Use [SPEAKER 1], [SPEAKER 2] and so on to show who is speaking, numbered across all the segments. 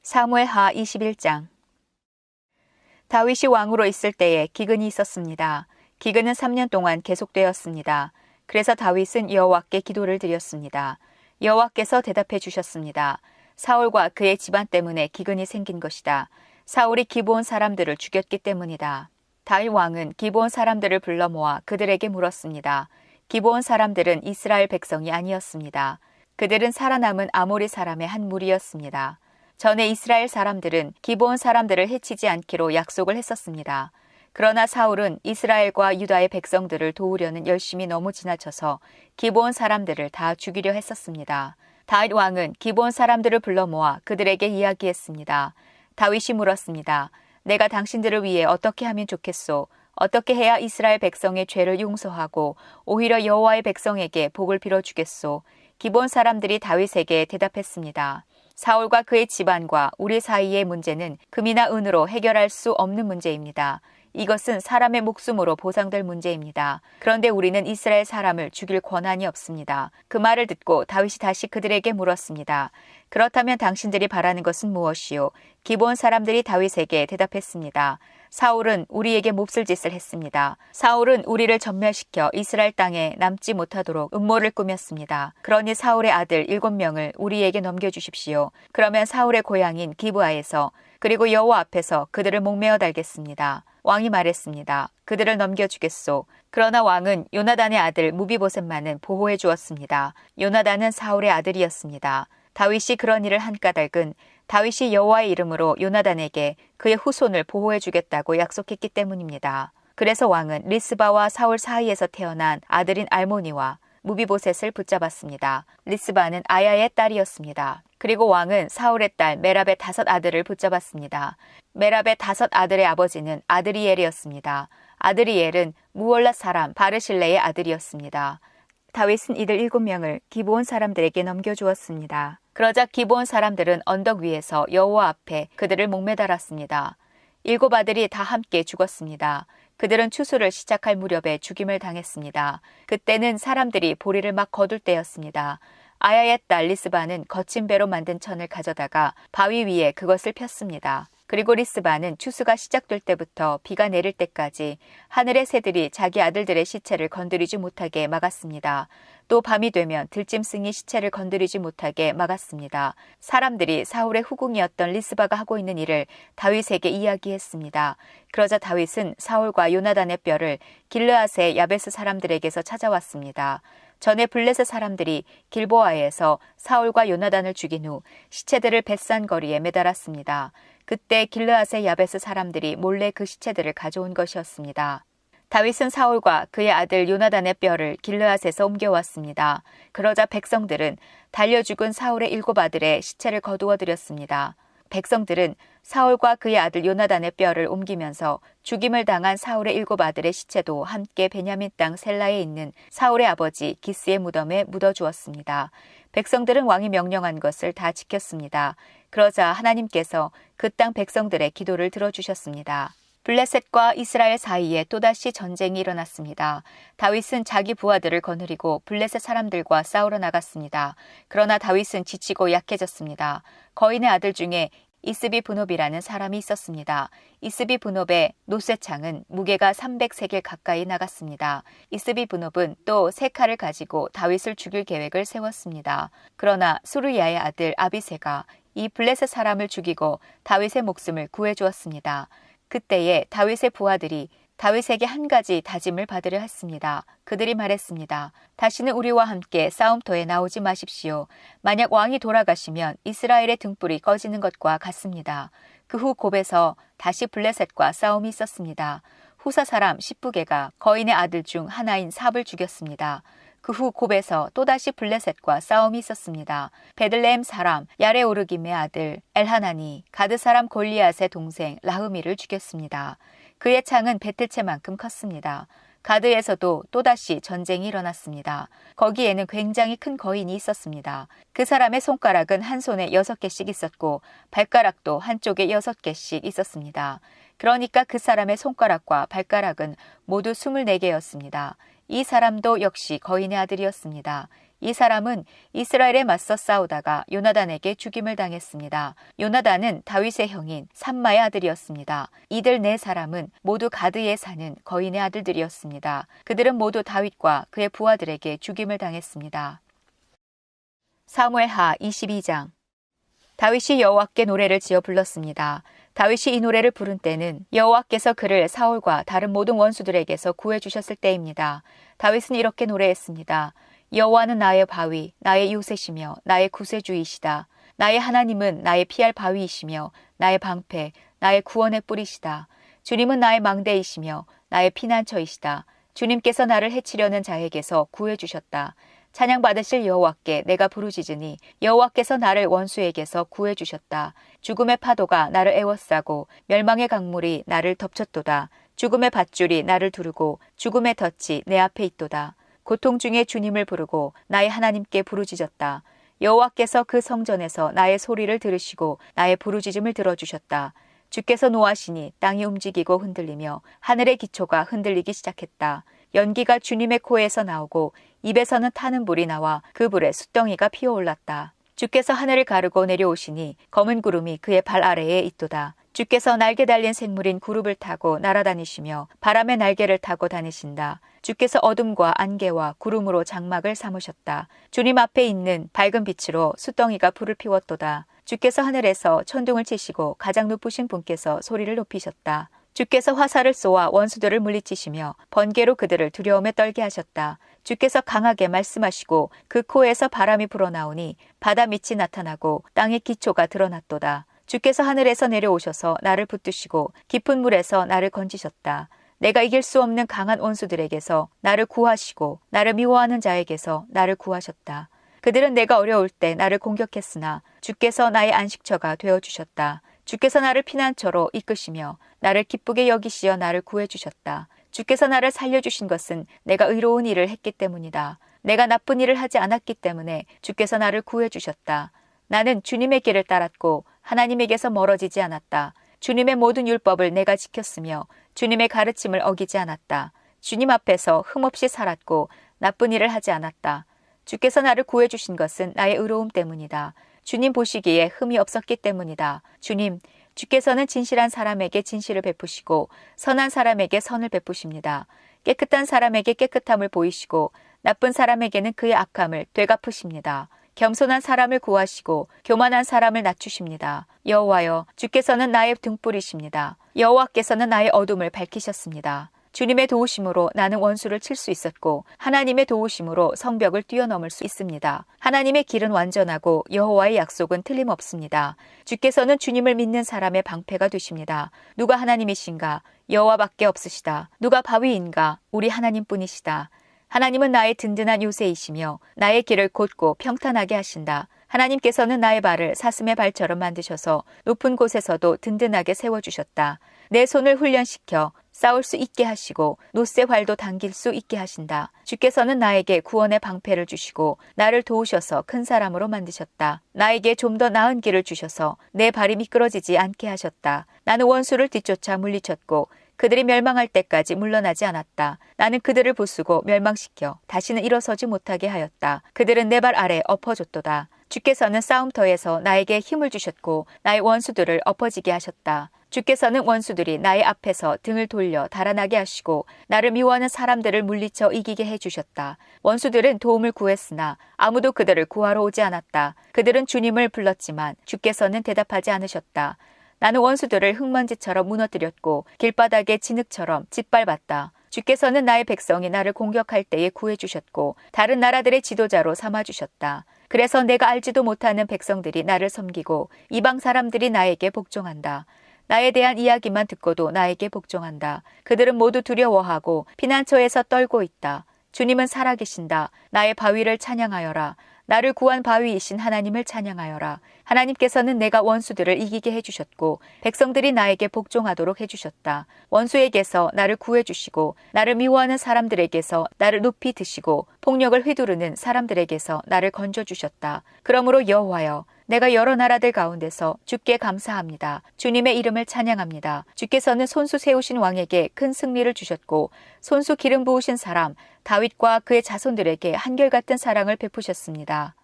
[SPEAKER 1] 사무엘하 21장. 다윗이 왕으로 있을 때에 기근이 있었습니다. 기근은 3년 동안 계속되었습니다. 그래서 다윗은 여호와께 기도를 드렸습니다. 여호와께서 대답해 주셨습니다. 사울과 그의 집안 때문에 기근이 생긴 것이다. 사울이 기브온 사람들을 죽였기 때문이다. 다윗 왕은 기브온 사람들을 불러 모아 그들에게 물었습니다. 기브온 사람들은 이스라엘 백성이 아니었습니다. 그들은 살아남은 아모리 사람의 한 무리였습니다. 전에 이스라엘 사람들은 기브온 사람들을 해치지 않기로 약속을 했었습니다. 그러나 사울은 이스라엘과 유다의 백성들을 도우려는 열심이 너무 지나쳐서 기브온 사람들을 다 죽이려 했었습니다. 다윗 왕은 기브온 사람들을 불러 모아 그들에게 이야기했습니다. 다윗이 물었습니다. 내가 당신들을 위해 어떻게 하면 좋겠소? 어떻게 해야 이스라엘 백성의 죄를 용서하고 오히려 여호와의 백성에게 복을 빌어주겠소? 기브온 사람들이 다윗에게 대답했습니다. 사울과 그의 집안과 우리 사이의 문제는 금이나 은으로 해결할 수 없는 문제입니다. 이것은 사람의 목숨으로 보상될 문제입니다. 그런데 우리는 이스라엘 사람을 죽일 권한이 없습니다. 그 말을 듣고 다윗이 다시 그들에게 물었습니다. 그렇다면 당신들이 바라는 것은 무엇이요? 기브온 사람들이 다윗에게 대답했습니다. 사울은 우리에게 몹쓸 짓을 했습니다. 사울은 우리를 전멸시켜 이스라엘 땅에 남지 못하도록 음모를 꾸몄습니다. 그러니 사울의 아들 7명을 우리에게 넘겨주십시오. 그러면 사울의 고향인 기브아에서 그리고 여호와 앞에서 그들을 목매어 달겠습니다. 왕이 말했습니다. 그들을 넘겨주겠소. 그러나 왕은 요나단의 아들 무비보셋만은 보호해 주었습니다. 요나단은 사울의 아들이었습니다. 다윗이 그런 일을 한 까닭은 다윗이 여호와의 이름으로 요나단에게 그의 후손을 보호해 주겠다고 약속했기 때문입니다. 그래서 왕은 리스바와 사울 사이에서 태어난 아들인 알모니와 무비보셋을 붙잡았습니다. 리스바는 아야의 딸이었습니다. 그리고 왕은 사울의 딸 메랍의 5 아들을 붙잡았습니다. 메랍의 5 아들의 아버지는 아드리엘이었습니다. 아드리엘은 무올랏 사람 바르실레의 아들이었습니다. 다윗은 이들 7명을 기브온 사람들에게 넘겨주었습니다. 그러자 기브온 사람들은 언덕 위에서 여호와 앞에 그들을 목매달았습니다. 7 아들이 다 함께 죽었습니다. 그들은 추수를 시작할 무렵에 죽임을 당했습니다. 그때는 사람들이 보리를 막 거둘 때였습니다. 아야의 딸 리스바는 거친 배로 만든 천을 가져다가 바위 위에 그것을 폈습니다. 그리고 리스바는 추수가 시작될 때부터 비가 내릴 때까지 하늘의 새들이 자기 아들들의 시체를 건드리지 못하게 막았습니다. 또 밤이 되면 들짐승이 시체를 건드리지 못하게 막았습니다. 사람들이 사울의 후궁이었던 리스바가 하고 있는 일을 다윗에게 이야기했습니다. 그러자 다윗은 사울과 요나단의 뼈를 길르앗의 야베스 사람들에게서 찾아왔습니다. 전에 블레셋 사람들이 길보아에서 사울과 요나단을 죽인 후 시체들을 벳산 거리에 매달았습니다. 그때 길르앗의 야베스 사람들이 몰래 그 시체들을 가져온 것이었습니다. 다윗은 사울과 그의 아들 요나단의 뼈를 길르앗에서 옮겨왔습니다. 그러자 백성들은 달려 죽은 사울의 7 아들의 시체를 거두어 들였습니다. 백성들은 사울과 그의 아들 요나단의 뼈를 옮기면서 죽임을 당한 사울의 7 아들의 시체도 함께 베냐민 땅 셀라에 있는 사울의 아버지 기스의 무덤에 묻어주었습니다. 백성들은 왕이 명령한 것을 다 지켰습니다. 그러자 하나님께서 그 땅 백성들의 기도를 들어주셨습니다. 블레셋과 이스라엘 사이에 또다시 전쟁이 일어났습니다. 다윗은 자기 부하들을 거느리고 블레셋 사람들과 싸우러 나갔습니다. 그러나 다윗은 지치고 약해졌습니다. 거인의 아들 중에 이스비 브놉이라는 사람이 있었습니다. 이스비 브놉의 노쇠창은 무게가 300세겔 가까이 나갔습니다. 이스비 브놉은 또 3칼을 가지고 다윗을 죽일 계획을 세웠습니다. 그러나 수르야의 아들 아비새가 이 블레셋 사람을 죽이고 다윗의 목숨을 구해주었습니다. 그때에 다윗의 부하들이 다윗에게 한 가지 다짐을 받으려 했습니다. 그들이 말했습니다. 다시는 우리와 함께 싸움터에 나오지 마십시오. 만약 왕이 돌아가시면 이스라엘의 등불이 꺼지는 것과 같습니다. 그 후 곱에서 다시 블레셋과 싸움이 있었습니다. 후사 사람 십부게가 거인의 아들 중 하나인 삽을 죽였습니다. 그 후 곱에서 또다시 블레셋과 싸움이 있었습니다. 베들레헴 사람 야레오르김의 아들 엘하나니 가드 사람 골리앗의 동생 라흐미를 죽였습니다. 그의 창은 베틀채만큼 컸습니다. 가드에서도 또다시 전쟁이 일어났습니다. 거기에는 굉장히 큰 거인이 있었습니다. 그 사람의 손가락은 한 손에 6개씩 있었고 발가락도 한쪽에 6개씩 있었습니다. 그러니까 그 사람의 손가락과 발가락은 모두 24개였습니다. 이 사람도 역시 거인의 아들이었습니다. 이 사람은 이스라엘에 맞서 싸우다가 요나단에게 죽임을 당했습니다. 요나단은 다윗의 형인 삼마의 아들이었습니다. 이들 네 사람은 모두 가드에 사는 거인의 아들들이었습니다. 그들은 모두 다윗과 그의 부하들에게 죽임을 당했습니다. 사무엘하 22장. 다윗이 여호와께 노래를 지어 불렀습니다. 다윗이 이 노래를 부른 때는 여호와께서 그를 사울과 다른 모든 원수들에게서 구해주셨을 때입니다. 다윗은 이렇게 노래했습니다. 여호와는 나의 바위, 나의 요새시며 나의 구세주이시다. 나의 하나님은 나의 피할 바위이시며 나의 방패, 나의 구원의 뿌리시다. 주님은 나의 망대이시며 나의 피난처이시다. 주님께서 나를 해치려는 자에게서 구해주셨다. 찬양받으실 여호와께 내가 부르짖으니 여호와께서 나를 원수에게서 구해주셨다. 죽음의 파도가 나를 에워싸고 멸망의 강물이 나를 덮쳤도다. 죽음의 밧줄이 나를 두르고 죽음의 덫이 내 앞에 있도다. 고통 중에 주님을 부르고 나의 하나님께 부르짖었다. 여호와께서 그 성전에서 나의 소리를 들으시고 나의 부르짖음을 들어주셨다. 주께서 노하시니 땅이 움직이고 흔들리며 하늘의 기초가 흔들리기 시작했다. 연기가 주님의 코에서 나오고 입에서는 타는 불이 나와 그 불에 숫덩이가 피어올랐다. 주께서 하늘을 가르고 내려오시니 검은 구름이 그의 발 아래에 있도다. 주께서 날개 달린 생물인 구룹을 타고 날아다니시며 바람의 날개를 타고 다니신다. 주께서 어둠과 안개와 구름으로 장막을 삼으셨다. 주님 앞에 있는 밝은 빛으로 숫덩이가 불을 피웠도다. 주께서 하늘에서 천둥을 치시고 가장 높으신 분께서 소리를 높이셨다. 주께서 화살을 쏘아 원수들을 물리치시며 번개로 그들을 두려움에 떨게 하셨다. 주께서 강하게 말씀하시고 그 코에서 바람이 불어나오니 바다 밑이 나타나고 땅의 기초가 드러났도다. 주께서 하늘에서 내려오셔서 나를 붙드시고 깊은 물에서 나를 건지셨다. 내가 이길 수 없는 강한 원수들에게서 나를 구하시고 나를 미워하는 자에게서 나를 구하셨다. 그들은 내가 어려울 때 나를 공격했으나 주께서 나의 안식처가 되어주셨다. 주께서 나를 피난처로 이끄시며 나를 기쁘게 여기시어 나를 구해주셨다. 주께서 나를 살려주신 것은 내가 의로운 일을 했기 때문이다. 내가 나쁜 일을 하지 않았기 때문에 주께서 나를 구해주셨다. 나는 주님의 길을 따랐고 하나님에게서 멀어지지 않았다. 주님의 모든 율법을 내가 지켰으며 주님의 가르침을 어기지 않았다. 주님 앞에서 흠없이 살았고 나쁜 일을 하지 않았다. 주께서 나를 구해주신 것은 나의 의로움 때문이다. 주님 보시기에 흠이 없었기 때문이다. 주님, 주께서는 진실한 사람에게 진실을 베푸시고 선한 사람에게 선을 베푸십니다. 깨끗한 사람에게 깨끗함을 보이시고 나쁜 사람에게는 그의 악함을 되갚으십니다. 겸손한 사람을 구하시고 교만한 사람을 낮추십니다. 여호와여, 주께서는 나의 등불이십니다. 여호와께서는 나의 어둠을 밝히셨습니다. 주님의 도우심으로 나는 원수를 칠 수 있었고 하나님의 도우심으로 성벽을 뛰어넘을 수 있습니다. 하나님의 길은 완전하고 여호와의 약속은 틀림없습니다. 주께서는 주님을 믿는 사람의 방패가 되십니다. 누가 하나님이신가? 여호와밖에 없으시다. 누가 바위인가? 우리 하나님뿐이시다. 하나님은 나의 든든한 요새이시며 나의 길을 곧고 평탄하게 하신다. 하나님께서는 나의 발을 사슴의 발처럼 만드셔서 높은 곳에서도 든든하게 세워주셨다. 내 손을 훈련시켜 싸울 수 있게 하시고 노새 활도 당길 수 있게 하신다. 주께서는 나에게 구원의 방패를 주시고 나를 도우셔서 큰 사람으로 만드셨다. 나에게 좀 더 나은 길을 주셔서 내 발이 미끄러지지 않게 하셨다. 나는 원수를 뒤쫓아 물리쳤고 그들이 멸망할 때까지 물러나지 않았다. 나는 그들을 부수고 멸망시켜 다시는 일어서지 못하게 하였다. 그들은 내 발 아래 엎어졌도다. 주께서는 싸움터에서 나에게 힘을 주셨고 나의 원수들을 엎어지게 하셨다. 주께서는 원수들이 나의 앞에서 등을 돌려 달아나게 하시고 나를 미워하는 사람들을 물리쳐 이기게 해주셨다. 원수들은 도움을 구했으나 아무도 그들을 구하러 오지 않았다. 그들은 주님을 불렀지만 주께서는 대답하지 않으셨다. 나는 원수들을 흙먼지처럼 무너뜨렸고 길바닥의 진흙처럼 짓밟았다. 주께서는 나의 백성이 나를 공격할 때에 구해주셨고 다른 나라들의 지도자로 삼아주셨다. 그래서 내가 알지도 못하는 백성들이 나를 섬기고 이방 사람들이 나에게 복종한다. 나에 대한 이야기만 듣고도 나에게 복종한다. 그들은 모두 두려워하고 피난처에서 떨고 있다. 주님은 살아계신다. 나의 바위를 찬양하여라. 나를 구한 바위이신 하나님을 찬양하여라. 하나님께서는 내가 원수들을 이기게 해주셨고 백성들이 나에게 복종하도록 해주셨다. 원수에게서 나를 구해주시고 나를 미워하는 사람들에게서 나를 높이 드시고 폭력을 휘두르는 사람들에게서 나를 건져주셨다. 그러므로 여호와여, 내가 여러 나라들 가운데서 주께 감사합니다. 주님의 이름을 찬양합니다. 주께서는 손수 세우신 왕에게 큰 승리를 주셨고 손수 기름 부으신 사람 다윗과 그의 자손들에게 한결같은 사랑을 베푸셨습니다.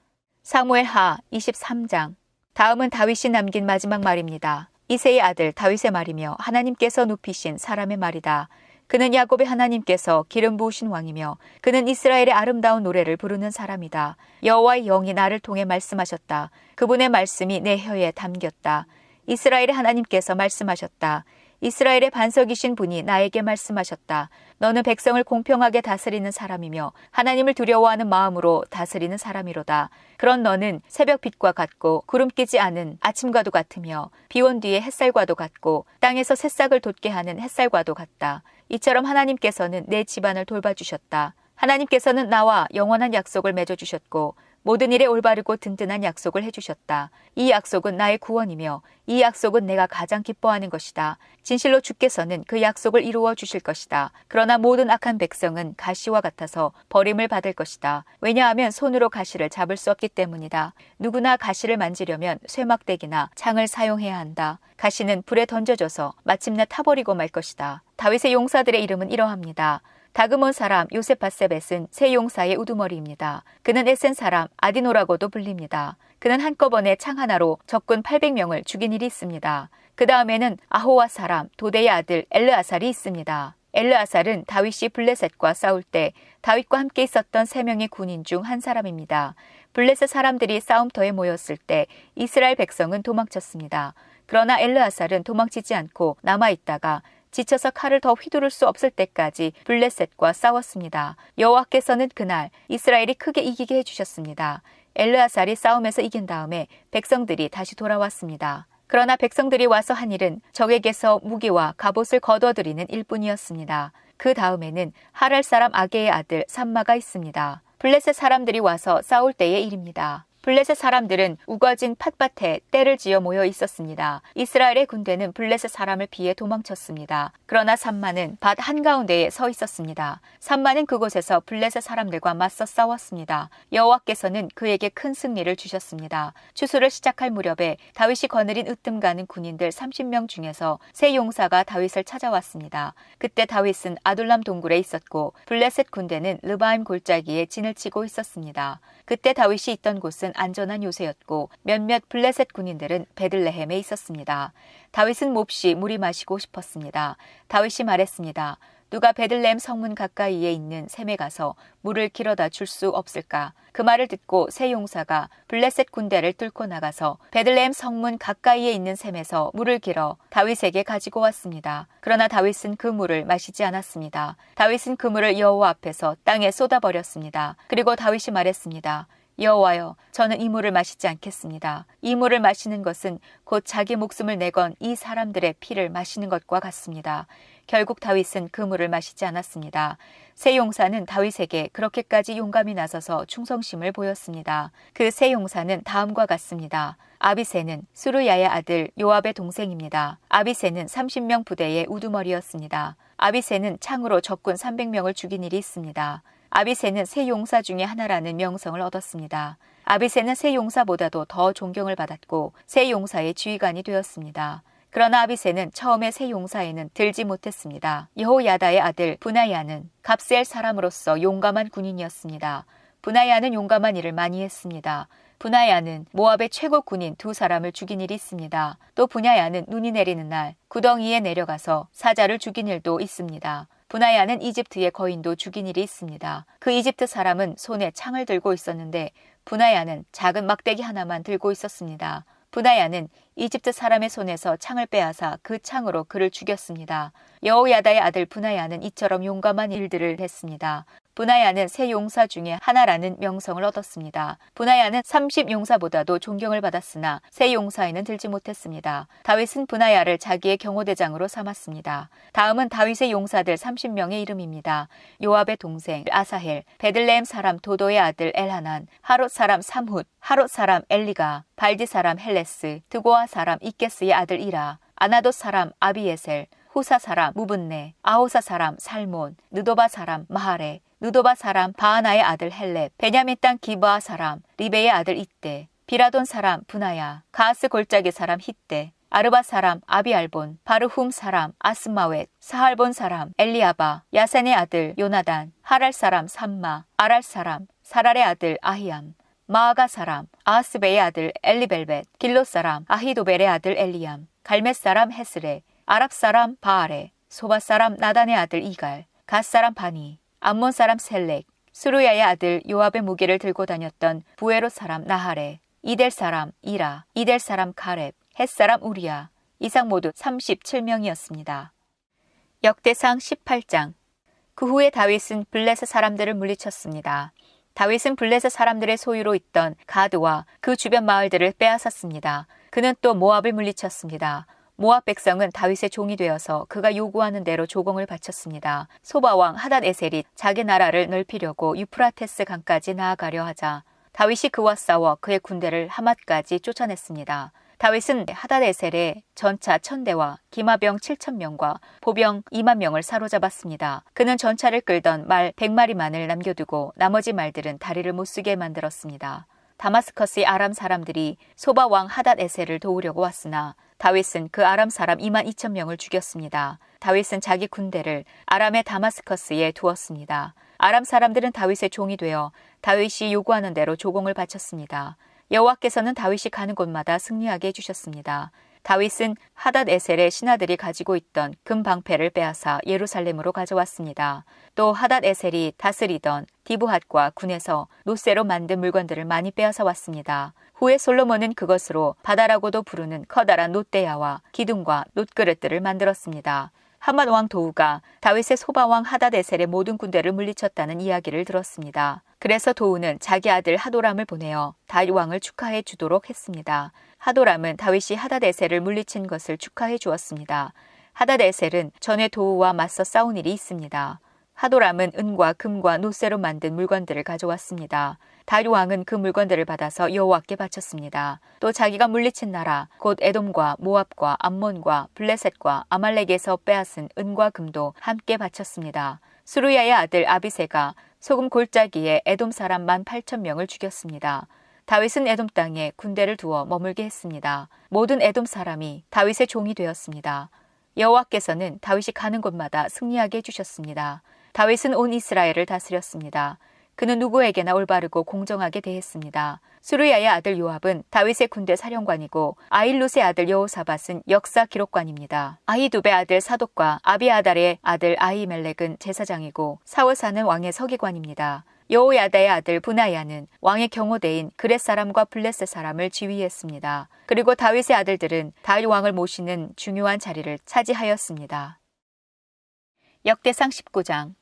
[SPEAKER 1] 사무엘하 23장. 다음은 다윗이 남긴 마지막 말입니다. 이새의 아들 다윗의 말이며 하나님께서 높이신 사람의 말이다. 그는 야곱의 하나님께서 기름 부으신 왕이며 그는 이스라엘의 아름다운 노래를 부르는 사람이다. 여호와의 영이 나를 통해 말씀하셨다. 그분의 말씀이 내 혀에 담겼다. 이스라엘의 하나님께서 말씀하셨다. 이스라엘의 반석이신 분이 나에게 말씀하셨다. 너는 백성을 공평하게 다스리는 사람이며 하나님을 두려워하는 마음으로 다스리는 사람이로다. 그런 너는 새벽빛과 같고 구름 끼지 않은 아침과도 같으며 비온 뒤에 햇살과도 같고 땅에서 새싹을 돋게 하는 햇살과도 같다. 이처럼 하나님께서는 내 집안을 돌봐주셨다. 하나님께서는 나와 영원한 약속을 맺어주셨고 모든 일에 올바르고 든든한 약속을 해주셨다. 이 약속은 나의 구원이며 이 약속은 내가 가장 기뻐하는 것이다. 진실로 주께서는 그 약속을 이루어 주실 것이다. 그러나 모든 악한 백성은 가시와 같아서 버림을 받을 것이다. 왜냐하면 손으로 가시를 잡을 수 없기 때문이다. 누구나 가시를 만지려면 쇠막대기나 창을 사용해야 한다. 가시는 불에 던져져서 마침내 타버리고 말 것이다. 다윗의 용사들의 이름은 이러합니다. 다그몬 사람 요세바세벳은 세 용사의 우두머리입니다. 그는 에센 사람 아디노라고도 불립니다. 그는 한꺼번에 창 하나로 적군 800명을 죽인 일이 있습니다. 그 다음에는 아호와 사람 도대의 아들 엘르아살이 있습니다. 엘르아살은 다윗이 블레셋과 싸울 때 다윗과 함께 있었던 3명의 군인 중 한 사람입니다. 블레셋 사람들이 싸움터에 모였을 때 이스라엘 백성은 도망쳤습니다. 그러나 엘르아살은 도망치지 않고 남아있다가 지쳐서 칼을 더 휘두를 수 없을 때까지 블레셋과 싸웠습니다. 여호와께서는 그날 이스라엘이 크게 이기게 해주셨습니다. 엘르아살이 싸움에서 이긴 다음에 백성들이 다시 돌아왔습니다. 그러나 백성들이 와서 한 일은 적에게서 무기와 갑옷을 거둬들이는 일뿐이었습니다. 그 다음에는 하랄 사람 아게의 아들 삼마가 있습니다. 블레셋 사람들이 와서 싸울 때의 일입니다. 블레셋 사람들은 우거진 팥밭에 떼를 지어 모여 있었습니다. 이스라엘의 군대는 블레셋 사람을 피해 도망쳤습니다. 그러나 삼마는 밭 한가운데에 서 있었습니다. 삼마는 그곳에서 블레셋 사람들과 맞서 싸웠습니다. 여호와께서는 그에게 큰 승리를 주셨습니다. 추수를 시작할 무렵에 다윗이 거느린 으뜸 가는 군인들 30명 중에서 세 용사가 다윗을 찾아왔습니다. 그때 다윗은 아둘람 동굴에 있었고 블레셋 군대는 르바임 골짜기에 진을 치고 있었습니다. 그때 다윗이 있던 곳은 안전한 요새였고 몇몇 블레셋 군인들은 베들레헴에 있었습니다. 다윗은 몹시 물이 마시고 싶었습니다. 다윗이 말했습니다. 누가 베들레헴 성문 가까이에 있는 샘에 가서 물을 길어다 줄 수 없을까? 그 말을 듣고 세 용사가 블레셋 군대를 뚫고 나가서 베들레헴 성문 가까이에 있는 샘에서 물을 길어 다윗에게 가지고 왔습니다. 그러나 다윗은 그 물을 마시지 않았습니다. 다윗은 그 물을 여호와 앞에서 땅에 쏟아버렸습니다. 그리고 다윗이 말했습니다. 여호와여, 저는 이 물을 마시지 않겠습니다. 이 물을 마시는 것은 곧 자기 목숨을 내건 이 사람들의 피를 마시는 것과 같습니다. 결국 다윗은 그 물을 마시지 않았습니다. 세 용사는 다윗에게 그렇게까지 용감히 나서서 충성심을 보였습니다. 그 세 용사는 다음과 같습니다. 아비새는 수르야의 아들 요압의 동생입니다. 아비새는 30명 부대의 우두머리였습니다. 아비새는 창으로 적군 300명을 죽인 일이 있습니다. 아비새는 세 용사 중에 하나라는 명성을 얻었습니다. 아비새는 세 용사보다도 더 존경을 받았고 세 용사의 지휘관이 되었습니다. 그러나 아비새는 처음에 세 용사에는 들지 못했습니다. 여호야다의 아들 브나야는 갑스엘 사람으로서 용감한 군인이었습니다. 브나야는 용감한 일을 많이 했습니다. 브나야는 모압의 최고 군인 2사람을 죽인 일이 있습니다. 또 브냐야는 눈이 내리는 날 구덩이에 내려가서 사자를 죽인 일도 있습니다. 브나야는 이집트의 거인도 죽인 일이 있습니다. 그 이집트 사람은 손에 창을 들고 있었는데 브나야는 작은 막대기 하나만 들고 있었습니다. 브나야는 이집트 사람의 손에서 창을 빼앗아 그 창으로 그를 죽였습니다. 여호야다의 아들 브나야는 이처럼 용감한 일들을 했습니다. 브나야는 세 용사 중에 하나라는 명성을 얻었습니다. 브나야는 30용사보다도 존경을 받았으나 세 용사에는 들지 못했습니다. 다윗은 브나야를 자기의 경호대장으로 삼았습니다. 다음은 다윗의 용사들 30명의 이름입니다. 요압의 동생 아사헬, 베들레헴 사람 도도의 아들 엘하난, 하롯 사람 삼훗, 하롯 사람 엘리가, 발디 사람 헬레스, 드고아 사람 이게스의 아들 이라, 아나돗 사람 아비에셀, 후사 사람 무분네, 아호사 사람 살몬, 느도바 사람 마하레, 느도바 사람 바하나의 아들 헬렙, 베냐민 땅 기브아 사람 리베의 아들 이떼, 비라돈 사람 브나야, 가스 골짜기 사람 히떼, 아르바 사람 아비알본, 바르훔 사람 아스마웻, 사할본 사람 엘리아바, 야센의 아들 요나단, 하랄 사람 삼마, 아랄 사람 사랄의 아들 아히암, 마아가 사람 아하스베의 아들 엘리벨벳, 길롯 사람 아히도벨의 아들 엘리암, 갈멧 사람 헤스레, 아랍 사람 바알레, 소바 사람 나단의 아들 이갈, 갓 사람 바니, 암몬 사람 셀렉, 수루야의 아들 요압의 무기를 들고 다녔던 부에롯 사람 나하레, 이델 사람 이라, 이델 사람 가렙, 헷 사람 우리야, 이상 모두 37명이었습니다. 역대상 18장. 그 후에 다윗은 블레셋 사람들을 물리쳤습니다. 다윗은 블레셋 사람들의 소유로 있던 가드와 그 주변 마을들을 빼앗았습니다. 그는 또 모압을 물리쳤습니다. 모압 백성은 다윗의 종이 되어서 그가 요구하는 대로 조공을 바쳤습니다. 소바왕 하닷에셀이 자기 나라를 넓히려고 유프라테스 강까지 나아가려 하자 다윗이 그와 싸워 그의 군대를 하맛까지 쫓아냈습니다. 다윗은 하닷에셀의 전차 1000대와 기마병 7000명과 보병 2만 명을 사로잡았습니다. 그는 전차를 끌던 말 100마리만을 남겨두고 나머지 말들은 다리를 못쓰게 만들었습니다. 다마스커스의 아람 사람들이 소바 왕 하닷에셀을 도우려고 왔으나 다윗은 그 아람 사람 2만 2천 명을 죽였습니다. 다윗은 자기 군대를 아람의 다마스커스에 두었습니다. 아람 사람들은 다윗의 종이 되어 다윗이 요구하는 대로 조공을 바쳤습니다. 여호와께서는 다윗이 가는 곳마다 승리하게 해주셨습니다. 다윗은 하닷에셀의 신하들이 가지고 있던 금방패를 빼앗아 예루살렘으로 가져왔습니다. 또 하닷에셀이 다스리던 디브핫과 군에서 노쇠로 만든 물건들을 많이 빼앗아 왔습니다. 후에 솔로몬은 그것으로 바다라고도 부르는 커다란 놋대야와 기둥과 놋그릇들을 만들었습니다. 하맛 왕 도우가 다윗의 소바왕 하닷에셀의 모든 군대를 물리쳤다는 이야기를 들었습니다. 그래서 도우는 자기 아들 하도람을 보내어 다윗 왕을 축하해 주도록 했습니다. 하도람은 다윗이 하닷에셀을 물리친 것을 축하해 주었습니다. 하닷에셀은 전에 도우와 맞서 싸운 일이 있습니다. 하도람은 은과 금과 노쇠로 만든 물건들을 가져왔습니다. 다윗 왕은 그 물건들을 받아서 여호와께 바쳤습니다. 또 자기가 물리친 나라 곧 에돔과 모압과 암몬과 블레셋과 아말렉에서 빼앗은 은과 금도 함께 바쳤습니다. 수루야의 아들 아비새가 소금 골짜기에 에돔 사람 18,000명을 죽였습니다. 다윗은 에돔 땅에 군대를 두어 머물게 했습니다. 모든 에돔 사람이 다윗의 종이 되었습니다. 여호와께서는 다윗이 가는 곳마다 승리하게 해주셨습니다. 다윗은 온 이스라엘을 다스렸습니다. 그는 누구에게나 올바르고 공정하게 대했습니다. 수루야의 아들 요압은 다윗의 군대 사령관이고 아힐룻의 아들 여호사밧은 역사 기록관입니다. 아히두베 아들 사독과 아비아달의 아들 아히멜렉은 제사장이고 사울 사는 왕의 서기관입니다. 여호야다의 아들 브나야는 왕의 경호대인 그렛 사람과 블레셋 사람을 지휘했습니다. 그리고 다윗의 아들들은 다윗 왕을 모시는 중요한 자리를 차지하였습니다. 역대상 19장.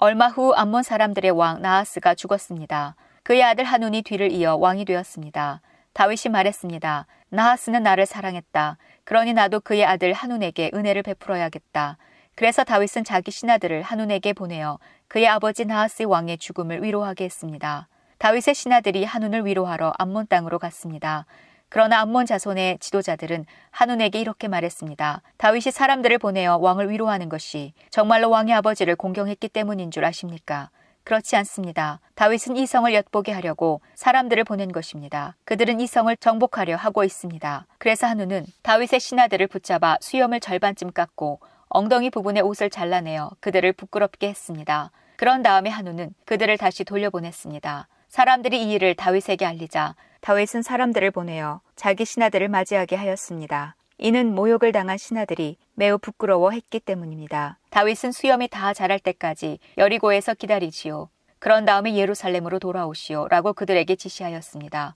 [SPEAKER 1] 얼마 후 암몬 사람들의 왕 나하스가 죽었습니다. 그의 아들 한운이 뒤를 이어 왕이 되었습니다. 다윗이 말했습니다. 나하스는 나를 사랑했다. 그러니 나도 그의 아들 한운에게 은혜를 베풀어야겠다. 그래서 다윗은 자기 신하들을 한운에게 보내어 그의 아버지 나하스의 왕의 죽음을 위로하게 했습니다. 다윗의 신하들이 한운을 위로하러 암몬 땅으로 갔습니다. 그러나 암몬 자손의 지도자들은 한운에게 이렇게 말했습니다. 다윗이 사람들을 보내어 왕을 위로하는 것이 정말로 왕의 아버지를 공경했기 때문인 줄 아십니까? 그렇지 않습니다. 다윗은 이 성을 엿보게 하려고 사람들을 보낸 것입니다. 그들은 이 성을 정복하려 하고 있습니다. 그래서 한운은 다윗의 신하들을 붙잡아 수염을 절반쯤 깎고 엉덩이 부분의 옷을 잘라내어 그들을 부끄럽게 했습니다. 그런 다음에 한운은 그들을 다시 돌려보냈습니다. 사람들이 이 일을 다윗에게 알리자 다윗은 사람들을 보내어 자기 신하들을 맞이하게 하였습니다. 이는 모욕을 당한 신하들이 매우 부끄러워했기 때문입니다. 다윗은 수염이 다 자랄 때까지 여리고에서 기다리시오. 그런 다음에 예루살렘으로 돌아오시오 라고 그들에게 지시하였습니다.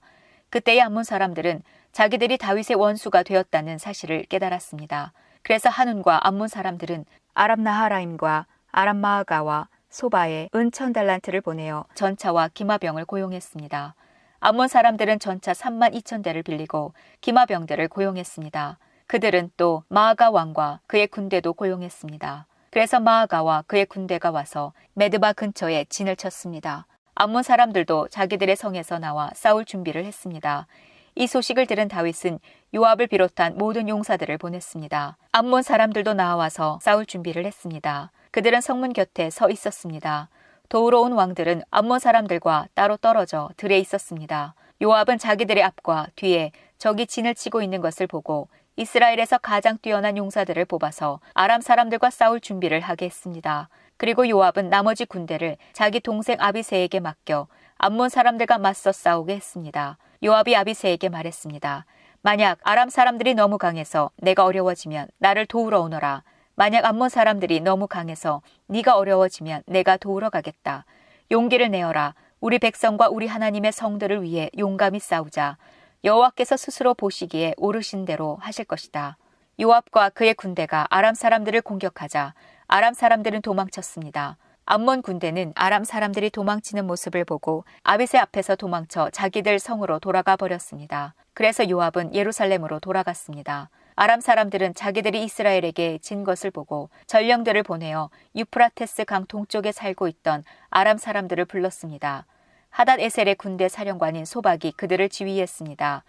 [SPEAKER 1] 그때의 암몬 사람들은 자기들이 다윗의 원수가 되었다는 사실을 깨달았습니다. 그래서 한운과 암몬 사람들은 아람 나하라임과 아람 마아가와 소바에 은 1000달란트를 보내어 전차와 기마병을 고용했습니다. 암몬 사람들은 전차 32,000대를 빌리고 기마병들을 고용했습니다. 그들은 또 마아가 왕과 그의 군대도 고용했습니다. 그래서 마아가와 그의 군대가 와서 메드바 근처에 진을 쳤습니다. 암몬 사람들도 자기들의 성에서 나와 싸울 준비를 했습니다. 이 소식을 들은 다윗은 요압을 비롯한 모든 용사들을 보냈습니다. 암몬 사람들도 나와서 싸울 준비를 했습니다. 그들은 성문 곁에 서 있었습니다. 도우러 온 왕들은 암몬 사람들과 따로 떨어져 들에 있었습니다. 요압은 자기들의 앞과 뒤에 적이 진을 치고 있는 것을 보고 이스라엘에서 가장 뛰어난 용사들을 뽑아서 아람 사람들과 싸울 준비를 하게 했습니다. 그리고 요압은 나머지 군대를 자기 동생 아비새에게 맡겨 암몬 사람들과 맞서 싸우게 했습니다. 요압이 아비새에게 말했습니다. 만약 아람 사람들이 너무 강해서 내가 어려워지면 나를 도우러 오너라. 만약 암몬 사람들이 너무 강해서 네가 어려워지면 내가 도우러 가겠다. 용기를 내어라. 우리 백성과 우리 하나님의 성들을 위해 용감히 싸우자. 여호와께서 스스로 보시기에 옳으신 대로 하실 것이다. 요압과 그의 군대가 아람 사람들을 공격하자 아람 사람들은 도망쳤습니다. 암몬 군대는 아람 사람들이 도망치는 모습을 보고 아비새 앞에서 도망쳐 자기들 성으로 돌아가 버렸습니다. 그래서 요압은 예루살렘으로 돌아갔습니다. 아람 사람들은 자기들이 이스라엘에게 진 것을 보고 전령들을 보내어 유프라테스 강 동쪽에 살고 있던 아람 사람들을 불렀습니다. 하닷 에셀의 군대 사령관인 소박이 그들을 지휘했습니다.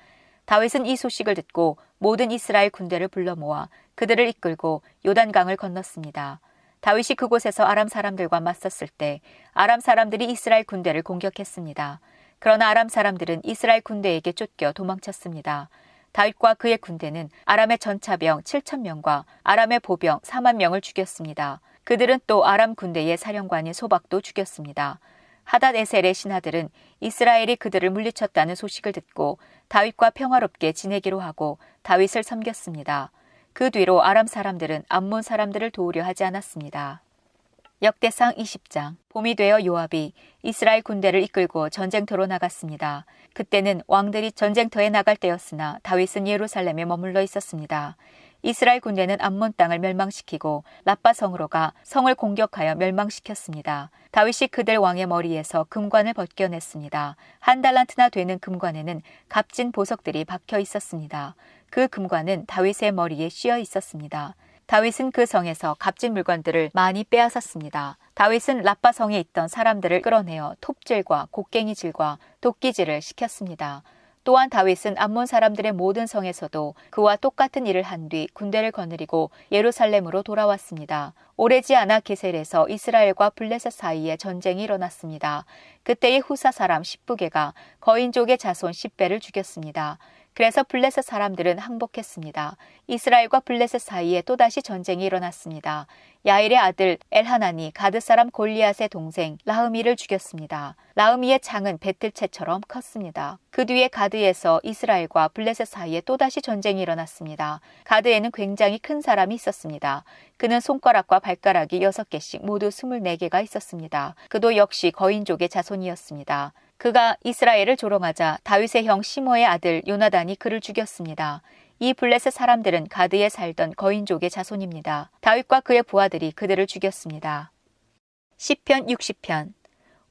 [SPEAKER 1] 다윗은 이 소식을 듣고 모든 이스라엘 군대를 불러 모아 그들을 이끌고 요단강을 건넜습니다. 다윗이 그곳에서 아람 사람들과 맞섰을 때 아람 사람들이 이스라엘 군대를 공격했습니다. 그러나 아람 사람들은 이스라엘 군대에게 쫓겨 도망쳤습니다. 다윗과 그의 군대는 아람의 전차병 7,000명과 아람의 보병 4만 명을 죽였습니다. 그들은 또 아람 군대의 사령관인 소박도 죽였습니다. 하닷 에셀의 신하들은 이스라엘이 그들을 물리쳤다는 소식을 듣고 다윗과 평화롭게 지내기로 하고 다윗을 섬겼습니다. 그 뒤로 아람 사람들은 암몬 사람들을 도우려 하지 않았습니다. 역대상 20장. 봄이 되어 요압이 이스라엘 군대를 이끌고 전쟁터로 나갔습니다. 그때는 왕들이 전쟁터에 나갈 때였으나 다윗은 예루살렘에 머물러 있었습니다. 이스라엘 군대는 암몬 땅을 멸망시키고 라빠 성으로 가 성을 공격하여 멸망시켰습니다. 다윗이 그들 왕의 머리에서 금관을 벗겨냈습니다. 1달란트나 되는 금관에는 값진 보석들이 박혀 있었습니다. 그 금관은 다윗의 머리에 씌어 있었습니다. 다윗은 그 성에서 값진 물건들을 많이 빼앗았습니다. 다윗은 라빠 성에 있던 사람들을 끌어내어 톱질과 곡괭이질과 도끼질을 시켰습니다. 또한 다윗은 암몬 사람들의 모든 성에서도 그와 똑같은 일을 한 뒤 군대를 거느리고 예루살렘으로 돌아왔습니다. 오래지 않아 게셀에서 이스라엘과 블레셋 사이에 전쟁이 일어났습니다. 그때의 후사 사람 십부게가 거인족의 자손 10배를 죽였습니다. 그래서 블레셋 사람들은 항복했습니다. 이스라엘과 블레셋 사이에 또다시 전쟁이 일어났습니다. 야일의 아들 엘하난이 가드 사람 골리앗의 동생 라흐미를 죽였습니다. 라흐미의 창은 배틀채처럼 컸습니다. 그 뒤에 가드에서 이스라엘과 블레셋 사이에 또다시 전쟁이 일어났습니다. 가드에는 굉장히 큰 사람이 있었습니다. 그는 손가락과 발가락이 6개씩 모두 24개가 있었습니다. 그도 역시 거인족의 자손이었습니다. 그가 이스라엘을 조롱하자 다윗의 형 시므의 아들 요나단이 그를 죽였습니다. 이 블레셋 사람들은 가드에 살던 거인족의 자손입니다. 다윗과 그의 부하들이 그들을 죽였습니다. 시편 60편.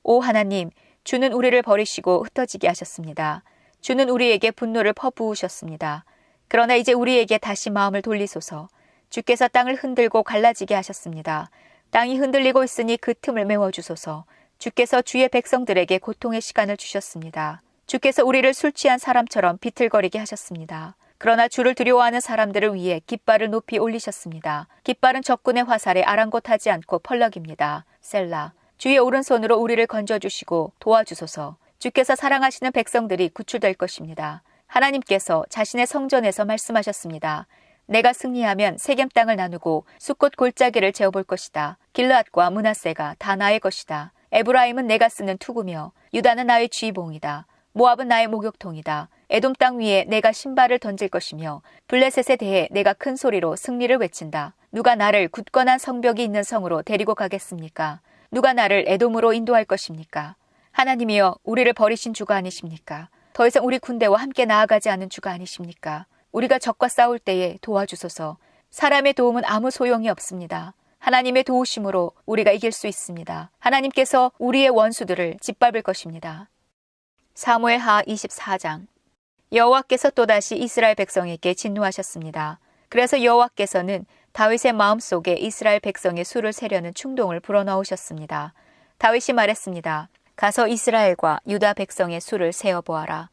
[SPEAKER 1] 오 하나님, 주는 우리를 버리시고 흩어지게 하셨습니다. 주는 우리에게 분노를 퍼부으셨습니다. 그러나 이제 우리에게 다시 마음을 돌리소서. 주께서 땅을 흔들고 갈라지게 하셨습니다. 땅이 흔들리고 있으니 그 틈을 메워주소서. 주께서 주의 백성들에게 고통의 시간을 주셨습니다. 주께서 우리를 술 취한 사람처럼 비틀거리게 하셨습니다. 그러나 주를 두려워하는 사람들을 위해 깃발을 높이 올리셨습니다. 깃발은 적군의 화살에 아랑곳하지 않고 펄럭입니다. 셀라. 주의 오른손으로 우리를 건져주시고 도와주소서. 주께서 사랑하시는 백성들이 구출될 것입니다. 하나님께서 자신의 성전에서 말씀하셨습니다. 내가 승리하면 세겜 땅을 나누고 숫꽃 골짜기를 재어볼 것이다. 길르앗과 므낫세가 다 나의 것이다. 에브라임은 내가 쓰는 투구며 유다는 나의 쥐봉이다. 모압은 나의 목욕통이다. 에돔 땅 위에 내가 신발을 던질 것이며 블레셋에 대해 내가 큰 소리로 승리를 외친다. 누가 나를 굳건한 성벽이 있는 성으로 데리고 가겠습니까? 누가 나를 에돔으로 인도할 것입니까? 하나님이여, 우리를 버리신 주가 아니십니까? 더 이상 우리 군대와 함께 나아가지 않은 주가 아니십니까? 우리가 적과 싸울 때에 도와주소서. 사람의 도움은 아무 소용이 없습니다. 하나님의 도우심으로 우리가 이길 수 있습니다. 하나님께서 우리의 원수들을 짓밟을 것입니다. 사무엘하 24장. 여호와께서 또다시 이스라엘 백성에게 진노하셨습니다. 그래서 여호와께서는 다윗의 마음속에 이스라엘 백성의 수를 세려는 충동을 불어넣으셨습니다. 다윗이 말했습니다. 가서 이스라엘과 유다 백성의 수를 세어보아라.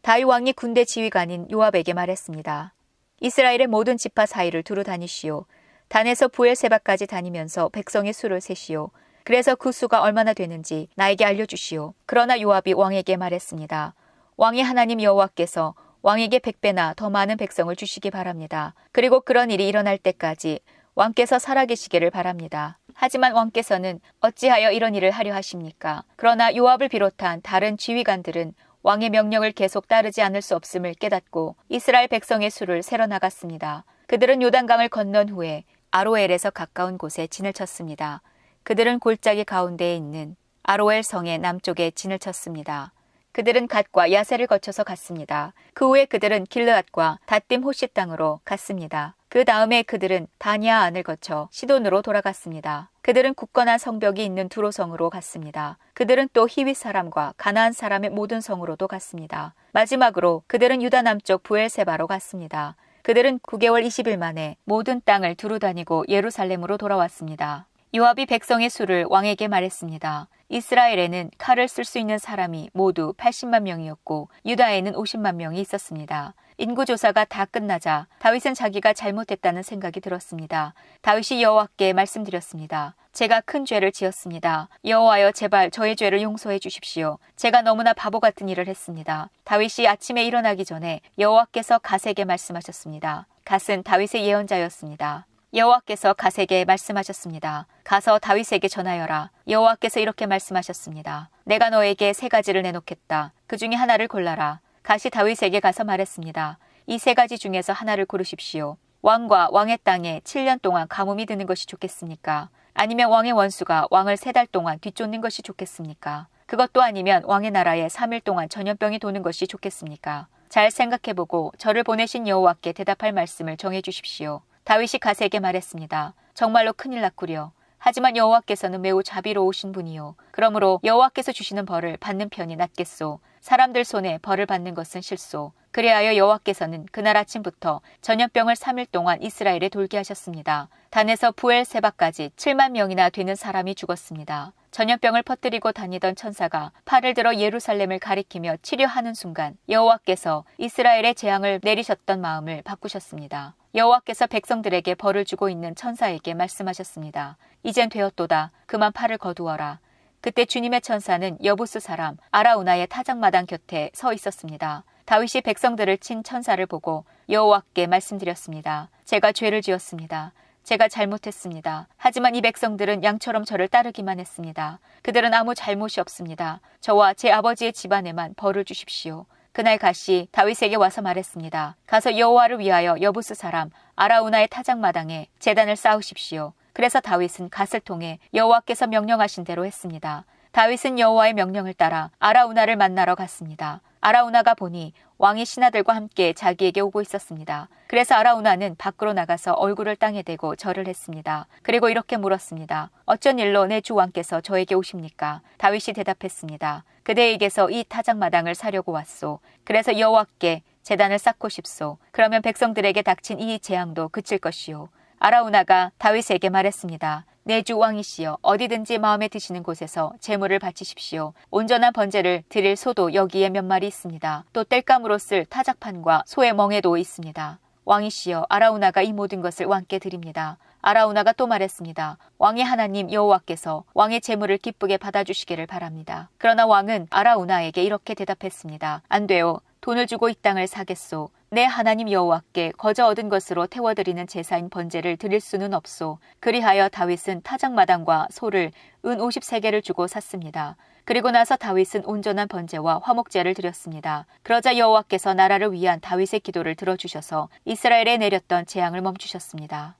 [SPEAKER 1] 다윗 왕이 군대 지휘관인 요압에게 말했습니다. 이스라엘의 모든 지파 사이를 두루 다니시오. 단에서 부엘세바까지 다니면서 백성의 수를 세시오. 그래서 그 수가 얼마나 되는지 나에게 알려주시오. 그러나 요압이 왕에게 말했습니다. 왕의 하나님 여호와께서 왕에게 100배나 더 많은 백성을 주시기 바랍니다. 그리고 그런 일이 일어날 때까지 왕께서 살아계시기를 바랍니다. 하지만 왕께서는 어찌하여 이런 일을 하려 하십니까? 그러나 요압을 비롯한 다른 지휘관들은 왕의 명령을 계속 따르지 않을 수 없음을 깨닫고 이스라엘 백성의 수를 세러 나갔습니다. 그들은 요단강을 건넌 후에 아로엘에서 가까운 곳에 진을 쳤습니다. 그들은 골짜기 가운데에 있는 아로엘 성의 남쪽에 진을 쳤습니다. 그들은 갓과 야세를 거쳐서 갔습니다. 그 후에 그들은 길르앗과 닷딤 호시 땅으로 갔습니다. 그 다음에 그들은 다니아 안을 거쳐 시돈으로 돌아갔습니다. 그들은 굳건한 성벽이 있는 두로성으로 갔습니다. 그들은 또 히윗 사람과 가나안 사람의 모든 성으로도 갔습니다. 마지막으로 그들은 유다 남쪽 부엘세바로 갔습니다. 그들은 9개월 20일 만에 모든 땅을 두루 다니고 예루살렘으로 돌아왔습니다. 요압이 백성의 수를 왕에게 말했습니다. 이스라엘에는 칼을 쓸 수 있는 사람이 모두 80만 명이었고 유다에는 50만 명이 있었습니다. 인구조사가 다 끝나자 다윗은 자기가 잘못했다는 생각이 들었습니다. 다윗이 여호와께 말씀드렸습니다. 제가 큰 죄를 지었습니다. 여호와여 제발 저의 죄를 용서해 주십시오. 제가 너무나 바보 같은 일을 했습니다. 다윗이 아침에 일어나기 전에 여호와께서 갓에게 말씀하셨습니다. 갓은 다윗의 예언자였습니다. 여호와께서 갓에게 말씀하셨습니다. 가서 다윗에게 전하여라. 여호와께서 이렇게 말씀하셨습니다. 내가 너에게 3가지를 내놓겠다. 그 중에 하나를 골라라. 갓이 다윗에게 가서 말했습니다. 이 3가지 중에서 하나를 고르십시오. 왕과 왕의 땅에 7년 동안 가뭄이 드는 것이 좋겠습니까? 아니면 왕의 원수가 왕을 3달 동안 뒤쫓는 것이 좋겠습니까? 그것도 아니면 왕의 나라에 3일 동안 전염병이 도는 것이 좋겠습니까? 잘 생각해보고 저를 보내신 여호와께 대답할 말씀을 정해 주십시오. 다윗이 갓에게 말했습니다. 정말로 큰일 났구려. 하지만 여호와께서는 매우 자비로우신 분이요. 그러므로 여호와께서 주시는 벌을 받는 편이 낫겠소. 사람들 손에 벌을 받는 것은 싫소. 그리하여 여호와께서는 그날 아침부터 전염병을 3일 동안 이스라엘에 돌게 하셨습니다. 단에서 부엘세바까지 7만 명이나 되는 사람이 죽었습니다. 전염병을 퍼뜨리고 다니던 천사가 팔을 들어 예루살렘을 가리키며 치료하는 순간 여호와께서 이스라엘의 재앙을 내리셨던 마음을 바꾸셨습니다. 여호와께서 백성들에게 벌을 주고 있는 천사에게 말씀하셨습니다. 이젠 되었도다. 그만 팔을 거두어라. 그때 주님의 천사는 여부스 사람 아라우나의 타작마당 곁에 서 있었습니다. 다윗이 백성들을 친 천사를 보고 여호와께 말씀드렸습니다. 제가 죄를 지었습니다. 제가 잘못했습니다. 하지만 이 백성들은 양처럼 저를 따르기만 했습니다. 그들은 아무 잘못이 없습니다. 저와 제 아버지의 집안에만 벌을 주십시오. 그날 갓이 다윗에게 와서 말했습니다. 가서 여호와를 위하여 여부스 사람 아라우나의 타작마당에 제단을 쌓으십시오. 그래서 다윗은 갓을 통해 여호와께서 명령하신 대로 했습니다. 다윗은 여호와의 명령을 따라 아라우나를 만나러 갔습니다. 아라우나가 보니 왕이 신하들과 함께 자기에게 오고 있었습니다. 그래서 아라우나는 밖으로 나가서 얼굴을 땅에 대고 절을 했습니다. 그리고 이렇게 물었습니다. 어쩐 일로 내 주 왕께서 저에게 오십니까? 다윗이 대답했습니다. 그대에게서 이 타작마당을 사려고 왔소. 그래서 여호와께 제단을 쌓고 싶소. 그러면 백성들에게 닥친 이 재앙도 그칠 것이요. 아라우나가 다윗에게 말했습니다. 내 주 왕이시여 어디든지 마음에 드시는 곳에서 제물을 바치십시오. 온전한 번제를 드릴 소도 여기에 몇 마리 있습니다. 또 땔감으로 쓸 타작판과 소의 멍에도 있습니다. 왕이시여 아라우나가 이 모든 것을 왕께 드립니다. 아라우나가 또 말했습니다. 왕의 하나님 여호와께서 왕의 제물을 기쁘게 받아주시기를 바랍니다. 그러나 왕은 아라우나에게 이렇게 대답했습니다. 안 돼요. 돈을 주고 이 땅을 사겠소. 내 하나님 여호와께 거저 얻은 것으로 태워드리는 제사인 번제를 드릴 수는 없소. 그리하여 다윗은 타작마당과 소를 은 53개를 주고 샀습니다. 그리고 나서 다윗은 온전한 번제와 화목제를 드렸습니다. 그러자 여호와께서 나라를 위한 다윗의 기도를 들어주셔서 이스라엘에 내렸던 재앙을 멈추셨습니다.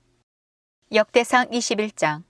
[SPEAKER 1] 역대상 21장.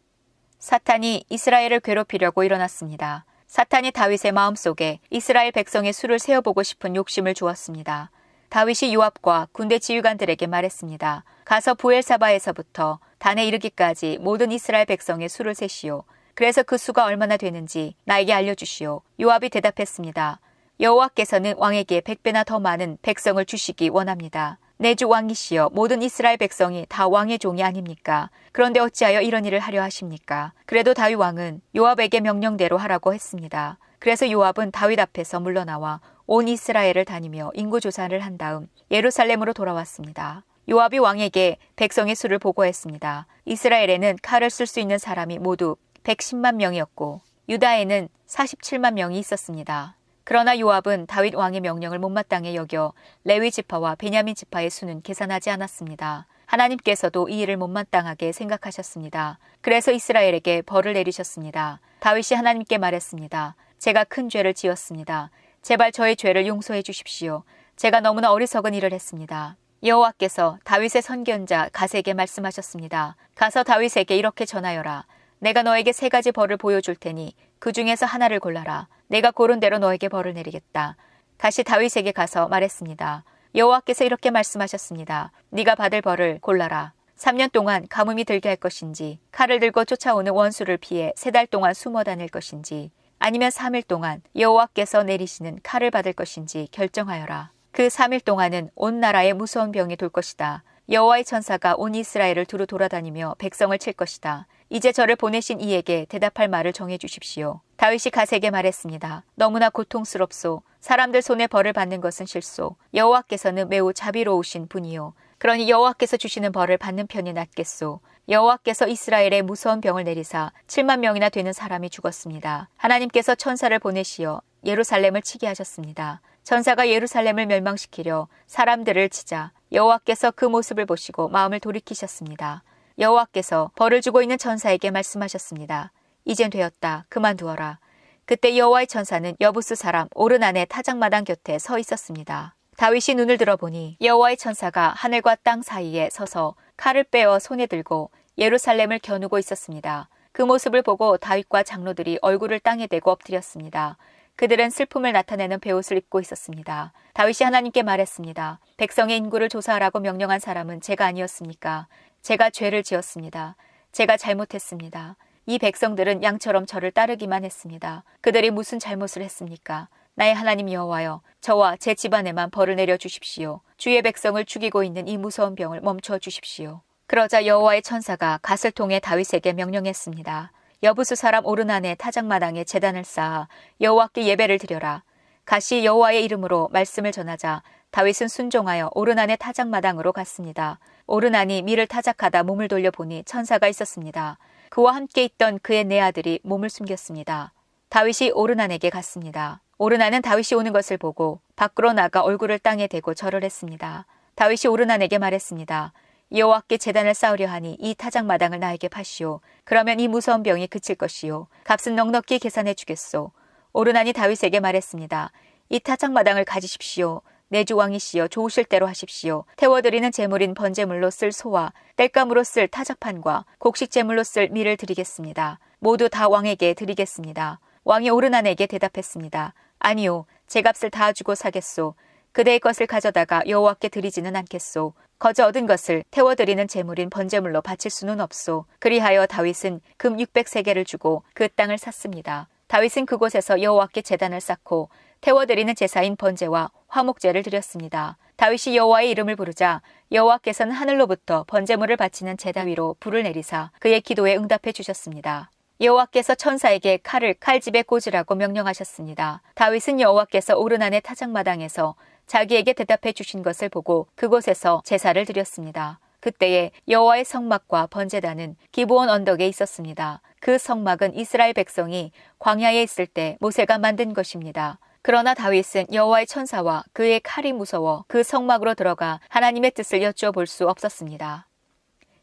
[SPEAKER 1] 사탄이 이스라엘을 괴롭히려고 일어났습니다. 사탄이 다윗의 마음속에 이스라엘 백성의 수를 세어보고 싶은 욕심을 주었습니다. 다윗이 요압과 군대 지휘관들에게 말했습니다. 가서 부엘사바에서부터 단에 이르기까지 모든 이스라엘 백성의 수를 세시오. 그래서 그 수가 얼마나 되는지 나에게 알려주시오. 요압이 대답했습니다. 여호와께서는 왕에게 100배나 더 많은 백성을 주시기 원합니다. 내 주 왕이시여 모든 이스라엘 백성이 다 왕의 종이 아닙니까? 그런데 어찌하여 이런 일을 하려 하십니까? 그래도 다윗 왕은 요압에게 명령대로 하라고 했습니다. 그래서 요압은 다윗 앞에서 물러나와 온 이스라엘을 다니며 인구조사를 한 다음 예루살렘으로 돌아왔습니다. 요압이 왕에게 백성의 수를 보고했습니다. 이스라엘에는 칼을 쓸 수 있는 사람이 모두 110만 명이었고 유다에는 47만 명이 있었습니다. 그러나 요압은 다윗 왕의 명령을 못마땅해 여겨 레위 지파와 베냐민 지파의 수는 계산하지 않았습니다. 하나님께서도 이 일을 못마땅하게 생각하셨습니다. 그래서 이스라엘에게 벌을 내리셨습니다. 다윗이 하나님께 말했습니다. 제가 큰 죄를 지었습니다. 제발 저의 죄를 용서해 주십시오. 제가 너무나 어리석은 일을 했습니다. 여호와께서 다윗의 선견자 갓에게 말씀하셨습니다. 가서 다윗에게 이렇게 전하여라. 내가 너에게 3가지 벌을 보여줄 테니 그 중에서 하나를 골라라. 내가 고른 대로 너에게 벌을 내리겠다. 다시 다윗에게 가서 말했습니다. 여호와께서 이렇게 말씀하셨습니다. 네가 받을 벌을 골라라. 3년 동안 가뭄이 들게 할 것인지 칼을 들고 쫓아오는 원수를 피해 3달 동안 숨어 다닐 것인지 아니면 3일 동안 여호와께서 내리시는 칼을 받을 것인지 결정하여라. 그 3일 동안은 온 나라에 무서운 병이 돌 것이다. 여호와의 천사가 온 이스라엘을 두루 돌아다니며 백성을 칠 것이다. 이제 저를 보내신 이에게 대답할 말을 정해 주십시오. 다윗이 갓에게 말했습니다. 너무나 고통스럽소. 사람들 손에 벌을 받는 것은 싫소. 여호와께서는 매우 자비로우신 분이요. 그러니 여호와께서 주시는 벌을 받는 편이 낫겠소. 여호와께서 이스라엘에 무서운 병을 내리사 7만 명이나 되는 사람이 죽었습니다. 하나님께서 천사를 보내시어 예루살렘을 치게 하셨습니다. 천사가 예루살렘을 멸망시키려 사람들을 치자 여호와께서 그 모습을 보시고 마음을 돌이키셨습니다. 여호와께서 벌을 주고 있는 천사에게 말씀하셨습니다. 이젠 되었다. 그만두어라. 그때 여호와의 천사는 여부스 사람 오르난의 타작마당 곁에 서 있었습니다. 다윗이 눈을 들어보니 여호와의 천사가 하늘과 땅 사이에 서서 칼을 빼어 손에 들고 예루살렘을 겨누고 있었습니다. 그 모습을 보고 다윗과 장로들이 얼굴을 땅에 대고 엎드렸습니다. 그들은 슬픔을 나타내는 베옷을 입고 있었습니다. 다윗이 하나님께 말했습니다. 백성의 인구를 조사하라고 명령한 사람은 제가 아니었습니까? 제가 죄를 지었습니다. 제가 잘못했습니다. 이 백성들은 양처럼 저를 따르기만 했습니다. 그들이 무슨 잘못을 했습니까? 나의 하나님 여호와여, 저와 제 집안에만 벌을 내려 주십시오. 주의 백성을 죽이고 있는 이 무서운 병을 멈춰 주십시오. 그러자 여호와의 천사가 갓을 통해 다윗에게 명령했습니다. 여부스 사람 오르난의 타작마당에 제단을 쌓아 여호와께 예배를 드려라. 갓이 여호와의 이름으로 말씀을 전하자 다윗은 순종하여 오르난의 타작마당으로 갔습니다. 오르난이 밀을 타작하다 몸을 돌려보니 천사가 있었습니다. 그와 함께 있던 그의 4아들이 몸을 숨겼습니다. 다윗이 오르난에게 갔습니다. 오르난은 다윗이 오는 것을 보고 밖으로 나가 얼굴을 땅에 대고 절을 했습니다. 다윗이 오르난에게 말했습니다. 여호와께 제단을 쌓으려 하니 이 타작마당을 나에게 파시오. 그러면 이 무서운 병이 그칠 것이요. 값은 넉넉히 계산해 주겠소. 오르난이 다윗에게 말했습니다. 이 타작마당을 가지십시오. 내 주 왕이시여 좋으실 대로 하십시오. 태워드리는 제물인 번제물로 쓸 소와 땔감으로 쓸 타작판과 곡식 제물로 쓸 밀을 드리겠습니다. 모두 다 왕에게 드리겠습니다. 왕이 오르난에게 대답했습니다. 아니요, 제 값을 다 주고 사겠소. 그대의 것을 가져다가 여호와께 드리지는 않겠소. 거저 얻은 것을 태워드리는 제물인 번제물로 바칠 수는 없소. 그리하여 다윗은 금 600세겔을 주고 그 땅을 샀습니다. 다윗은 그곳에서 여호와께 제단을 쌓고 태워드리는 제사인 번제와 화목제를 드렸습니다. 다윗이 여호와의 이름을 부르자 여호와께서는 하늘로부터 번제물을 바치는 제단 위로 불을 내리사 그의 기도에 응답해 주셨습니다. 여호와께서 천사에게 칼을 칼집에 꽂으라고 명령하셨습니다. 다윗은 여호와께서 오르난의 타작마당에서 자기에게 대답해 주신 것을 보고 그곳에서 제사를 드렸습니다. 그때에 여호와의 성막과 번제단은 기브온 언덕에 있었습니다. 그 성막은 이스라엘 백성이 광야에 있을 때 모세가 만든 것입니다. 그러나 다윗은 여호와의 천사와 그의 칼이 무서워 그 성막으로 들어가 하나님의 뜻을 여쭈어볼 수 없었습니다.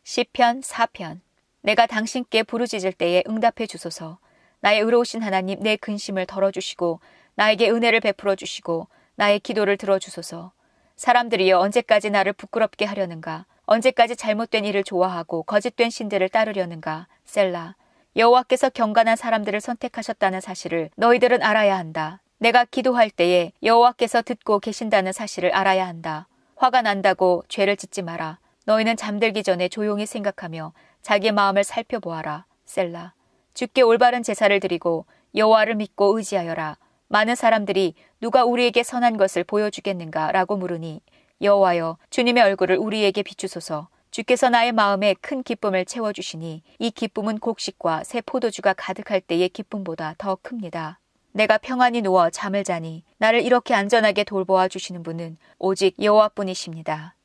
[SPEAKER 1] 시편 4편. 내가 당신께 부르짖을 때에 응답해 주소서. 나의 의로우신 하나님 내 근심을 덜어주시고 나에게 은혜를 베풀어 주시고 나의 기도를 들어주소서. 사람들이여 언제까지 나를 부끄럽게 하려는가? 언제까지 잘못된 일을 좋아하고 거짓된 신들을 따르려는가? 셀라. 여호와께서 경건한 사람들을 선택하셨다는 사실을 너희들은 알아야 한다. 내가 기도할 때에 여호와께서 듣고 계신다는 사실을 알아야 한다. 화가 난다고 죄를 짓지 마라. 너희는 잠들기 전에 조용히 생각하며 자기의 마음을 살펴보아라. 셀라. 주께 올바른 제사를 드리고 여호와를 믿고 의지하여라. 많은 사람들이 누가 우리에게 선한 것을 보여주겠는가 라고 물으니 여호와여 주님의 얼굴을 우리에게 비추소서. 주께서 나의 마음에 큰 기쁨을 채워주시니 이 기쁨은 곡식과 새 포도주가 가득할 때의 기쁨보다 더 큽니다. 내가 평안히 누워 잠을 자니 나를 이렇게 안전하게 돌보아 주시는 분은 오직 여호와뿐이십니다.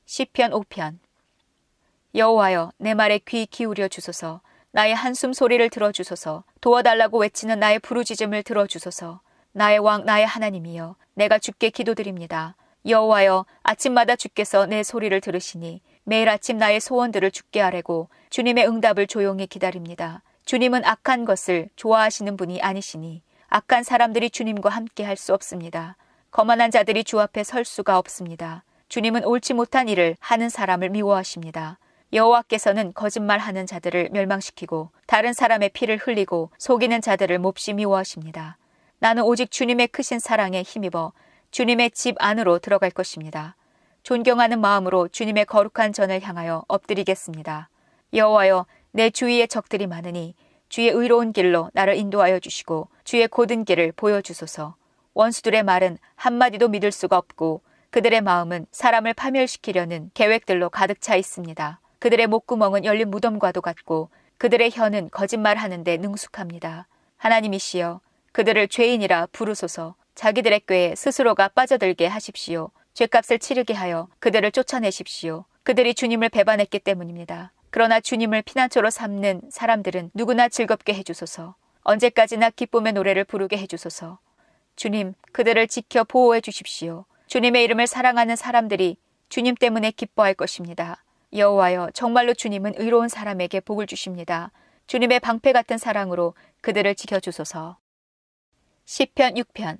[SPEAKER 1] 시편 5편. 여호와여 내 말에 귀 기울여 주소서. 나의 한숨 소리를 들어주소서. 도와달라고 외치는 나의 부르짖음을 들어주소서. 나의 왕 나의 하나님이여 내가 주께 기도드립니다. 여호와여 아침마다 주께서 내 소리를 들으시니 매일 아침 나의 소원들을 주께 아뢰고 주님의 응답을 조용히 기다립니다. 주님은 악한 것을 좋아하시는 분이 아니시니 악한 사람들이 주님과 함께 할 수 없습니다. 거만한 자들이 주 앞에 설 수가 없습니다. 주님은 옳지 못한 일을 하는 사람을 미워하십니다. 여호와께서는 거짓말하는 자들을 멸망시키고 다른 사람의 피를 흘리고 속이는 자들을 몹시 미워하십니다. 나는 오직 주님의 크신 사랑에 힘입어 주님의 집 안으로 들어갈 것입니다. 존경하는 마음으로 주님의 거룩한 전을 향하여 엎드리겠습니다. 여호와여 내 주위에 적들이 많으니 주의 의로운 길로 나를 인도하여 주시고 주의 곧은 길을 보여주소서. 원수들의 말은 한마디도 믿을 수가 없고 그들의 마음은 사람을 파멸시키려는 계획들로 가득 차 있습니다. 그들의 목구멍은 열린 무덤과도 같고 그들의 혀는 거짓말하는데 능숙합니다. 하나님이시여 그들을 죄인이라 부르소서. 자기들의 꾀에 스스로가 빠져들게 하십시오. 죄값을 치르게 하여 그들을 쫓아내십시오. 그들이 주님을 배반했기 때문입니다. 그러나 주님을 피난처로 삼는 사람들은 누구나 즐겁게 해주소서. 언제까지나 기쁨의 노래를 부르게 해주소서. 주님, 그들을 지켜 보호해 주십시오. 주님의 이름을 사랑하는 사람들이 주님 때문에 기뻐할 것입니다. 여호와여, 정말로 주님은 의로운 사람에게 복을 주십니다. 주님의 방패 같은 사랑으로 그들을 지켜주소서. 시편 6편.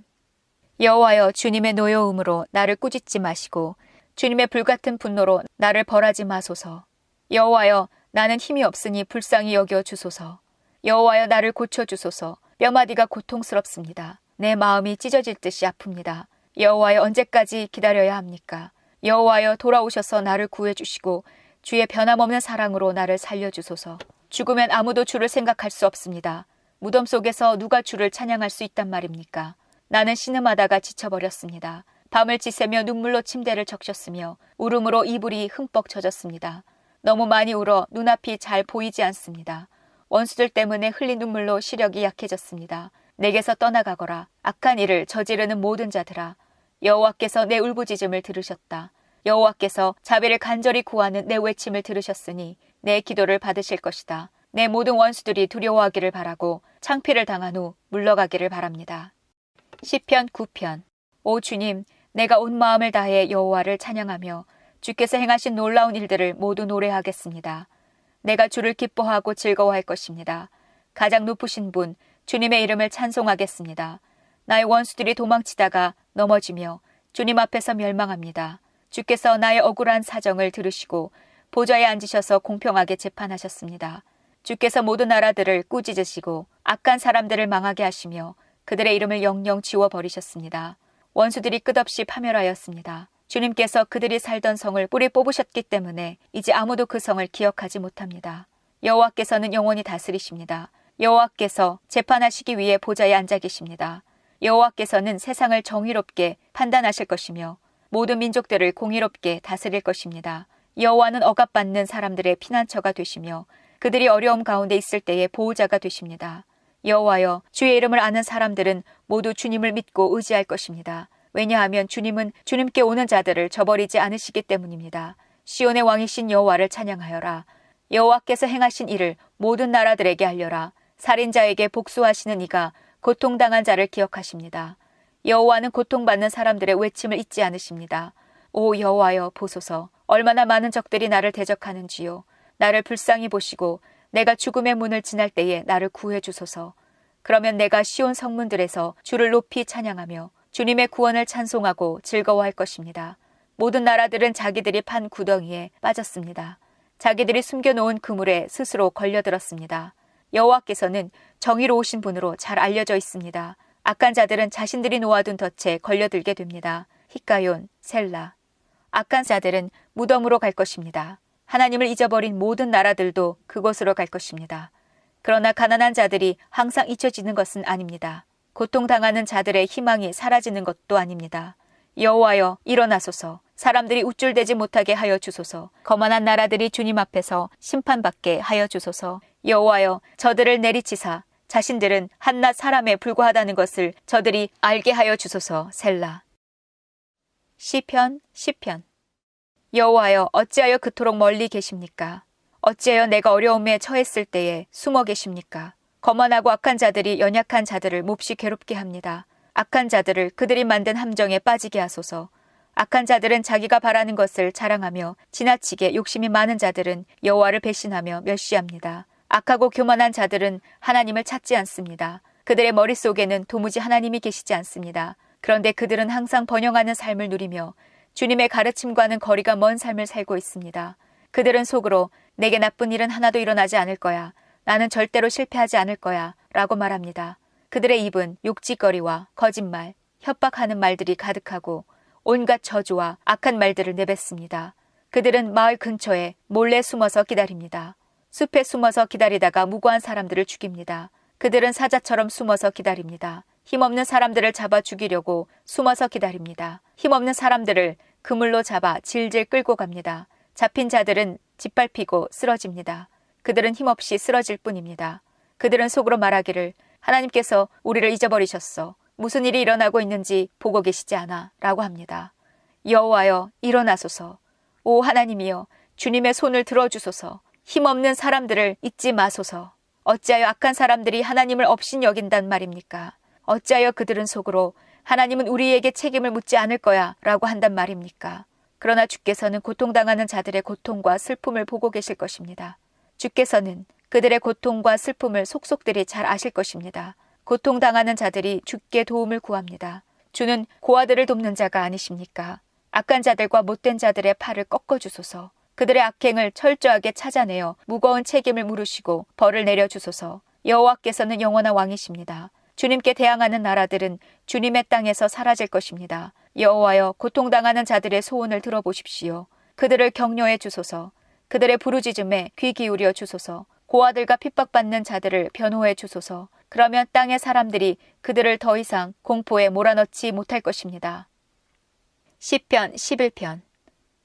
[SPEAKER 1] 여호와여, 주님의 노여움으로 나를 꾸짖지 마시고 주님의 불같은 분노로 나를 벌하지 마소서. 여호와여, 나는 힘이 없으니 불쌍히 여겨 주소서. 여호와여, 나를 고쳐주소서. 뼈마디가 고통스럽습니다. 내 마음이 찢어질 듯이 아픕니다. 여호와여, 언제까지 기다려야 합니까? 여호와여, 돌아오셔서 나를 구해주시고 주의 변함없는 사랑으로 나를 살려주소서. 죽으면 아무도 주를 생각할 수 없습니다. 무덤 속에서 누가 주를 찬양할 수 있단 말입니까? 나는 신음하다가 지쳐버렸습니다. 밤을 지새며 눈물로 침대를 적셨으며 울음으로 이불이 흠뻑 젖었습니다. 너무 많이 울어 눈앞이 잘 보이지 않습니다. 원수들 때문에 흘린 눈물로 시력이 약해졌습니다. 내게서 떠나가거라. 악한 일을 저지르는 모든 자들아. 여호와께서 내 울부짖음을 들으셨다. 여호와께서 자비를 간절히 구하는 내 외침을 들으셨으니 내 기도를 받으실 것이다. 내 모든 원수들이 두려워하기를 바라고 창피를 당한 후 물러가기를 바랍니다. 시편 9편. 오 주님, 내가 온 마음을 다해 여호와를 찬양하며 주께서 행하신 놀라운 일들을 모두 노래하겠습니다. 내가 주를 기뻐하고 즐거워할 것입니다. 가장 높으신 분, 주님의 이름을 찬송하겠습니다. 나의 원수들이 도망치다가 넘어지며 주님 앞에서 멸망합니다. 주께서 나의 억울한 사정을 들으시고 보좌에 앉으셔서 공평하게 재판하셨습니다. 주께서 모든 나라들을 꾸짖으시고 악한 사람들을 망하게 하시며 그들의 이름을 영영 지워버리셨습니다. 원수들이 끝없이 파멸하였습니다. 주님께서 그들이 살던 성을 뿌리 뽑으셨기 때문에 이제 아무도 그 성을 기억하지 못합니다. 여호와께서는 영원히 다스리십니다. 여호와께서 재판하시기 위해 보좌에 앉아 계십니다. 여호와께서는 세상을 정의롭게 판단하실 것이며 모든 민족들을 공의롭게 다스릴 것입니다. 여호와는 억압받는 사람들의 피난처가 되시며 그들이 어려움 가운데 있을 때의 보호자가 되십니다. 여호와여, 주의 이름을 아는 사람들은 모두 주님을 믿고 의지할 것입니다. 왜냐하면 주님은 주님께 오는 자들을 저버리지 않으시기 때문입니다. 시온의 왕이신 여호와를 찬양하여라. 여호와께서 행하신 일을 모든 나라들에게 알려라. 살인자에게 복수하시는 이가 고통당한 자를 기억하십니다. 여호와는 고통받는 사람들의 외침을 잊지 않으십니다. 오 여호와여, 보소서. 얼마나 많은 적들이 나를 대적하는지요. 나를 불쌍히 보시고 내가 죽음의 문을 지날 때에 나를 구해 주소서. 그러면 내가 시온 성문들에서 주를 높이 찬양하며 주님의 구원을 찬송하고 즐거워할 것입니다. 모든 나라들은 자기들이 판 구덩이에 빠졌습니다. 자기들이 숨겨놓은 그물에 스스로 걸려들었습니다. 여호와께서는 정의로우신 분으로 잘 알려져 있습니다. 악한 자들은 자신들이 놓아둔 덫에 걸려들게 됩니다. 히카yon, 셀라. 악한 자들은 무덤으로 갈 것입니다. 하나님을 잊어버린 모든 나라들도 그곳으로 갈 것입니다. 그러나 가난한 자들이 항상 잊혀지는 것은 아닙니다. 고통당하는 자들의 희망이 사라지는 것도 아닙니다. 여호와여 일어나소서. 사람들이 우쭐대지 못하게 하여 주소서. 거만한 나라들이 주님 앞에서 심판받게 하여 주소서. 여호와여 저들을 내리치사 자신들은 한낱 사람에 불과하다는 것을 저들이 알게 하여 주소서. 셀라. 시편. 여호와여 어찌하여 그토록 멀리 계십니까? 어찌하여 내가 어려움에 처했을 때에 숨어 계십니까? 거만하고 악한 자들이 연약한 자들을 몹시 괴롭게 합니다. 악한 자들을 그들이 만든 함정에 빠지게 하소서. 악한 자들은 자기가 바라는 것을 자랑하며 지나치게 욕심이 많은 자들은 여호와를 배신하며 멸시합니다. 악하고 교만한 자들은 하나님을 찾지 않습니다. 그들의 머릿속에는 도무지 하나님이 계시지 않습니다. 그런데 그들은 항상 번영하는 삶을 누리며 주님의 가르침과는 거리가 먼 삶을 살고 있습니다. 그들은 속으로 내게 나쁜 일은 하나도 일어나지 않을 거야. 나는 절대로 실패하지 않을 거야. 라고 말합니다. 그들의 입은 욕짓거리와 거짓말, 협박하는 말들이 가득하고 온갖 저주와 악한 말들을 내뱉습니다. 그들은 마을 근처에 몰래 숨어서 기다립니다. 숲에 숨어서 기다리다가 무고한 사람들을 죽입니다. 그들은 사자처럼 숨어서 기다립니다. 힘없는 사람들을 잡아 죽이려고 숨어서 기다립니다. 힘없는 사람들을 그물로 잡아 질질 끌고 갑니다. 잡힌 자들은 짓밟히고 쓰러집니다. 그들은 힘없이 쓰러질 뿐입니다. 그들은 속으로 말하기를 하나님께서 우리를 잊어버리셨어. 무슨 일이 일어나고 있는지 보고 계시지 않아 라고 합니다. 여호와여 일어나소서. 오 하나님이여 주님의 손을 들어주소서. 힘없는 사람들을 잊지 마소서. 어찌하여 악한 사람들이 하나님을 업신 여긴단 말입니까? 어찌하여 그들은 속으로 하나님은 우리에게 책임을 묻지 않을 거야 라고 한단 말입니까? 그러나 주께서는 고통당하는 자들의 고통과 슬픔을 보고 계실 것입니다. 주께서는 그들의 고통과 슬픔을 속속들이 잘 아실 것입니다. 고통당하는 자들이 주께 도움을 구합니다. 주는 고아들을 돕는 자가 아니십니까? 악한 자들과 못된 자들의 팔을 꺾어주소서. 그들의 악행을 철저하게 찾아내어 무거운 책임을 물으시고 벌을 내려주소서. 여호와께서는 영원한 왕이십니다. 주님께 대항하는 나라들은 주님의 땅에서 사라질 것입니다. 여호와여 고통당하는 자들의 소원을 들어보십시오. 그들을 격려해 주소서. 그들의 부르짖음에 귀 기울여 주소서. 고아들과 핍박받는 자들을 변호해 주소서. 그러면 땅의 사람들이 그들을 더 이상 공포에 몰아넣지 못할 것입니다. 시편 11편.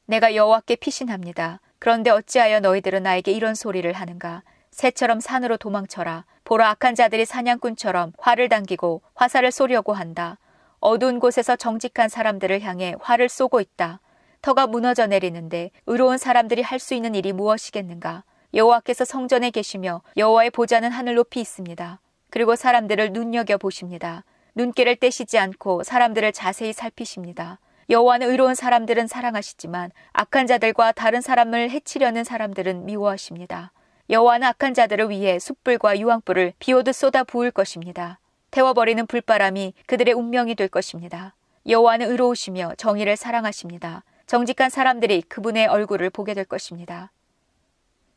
[SPEAKER 1] 내가 여호와께 피신합니다. 그런데 어찌하여 너희들은 나에게 이런 소리를 하는가? 새처럼 산으로 도망쳐라. 보라 악한 자들이 사냥꾼처럼 활을 당기고 화살을 쏘려고 한다. 어두운 곳에서 정직한 사람들을 향해 활을 쏘고 있다. 터가 무너져 내리는데 의로운 사람들이 할 수 있는 일이 무엇이겠는가? 여호와께서 성전에 계시며 여호와의 보좌는 하늘 높이 있습니다. 그리고 사람들을 눈여겨보십니다. 눈길을 떼시지 않고 사람들을 자세히 살피십니다. 여호와는 의로운 사람들은 사랑하시지만 악한 자들과 다른 사람을 해치려는 사람들은 미워하십니다. 여호와는 악한 자들을 위해 숯불과 유황불을 비오듯 쏟아 부을 것입니다. 태워버리는 불바람이 그들의 운명이 될 것입니다. 여호와는 의로우시며 정의를 사랑하십니다. 정직한 사람들이 그분의 얼굴을 보게 될 것입니다.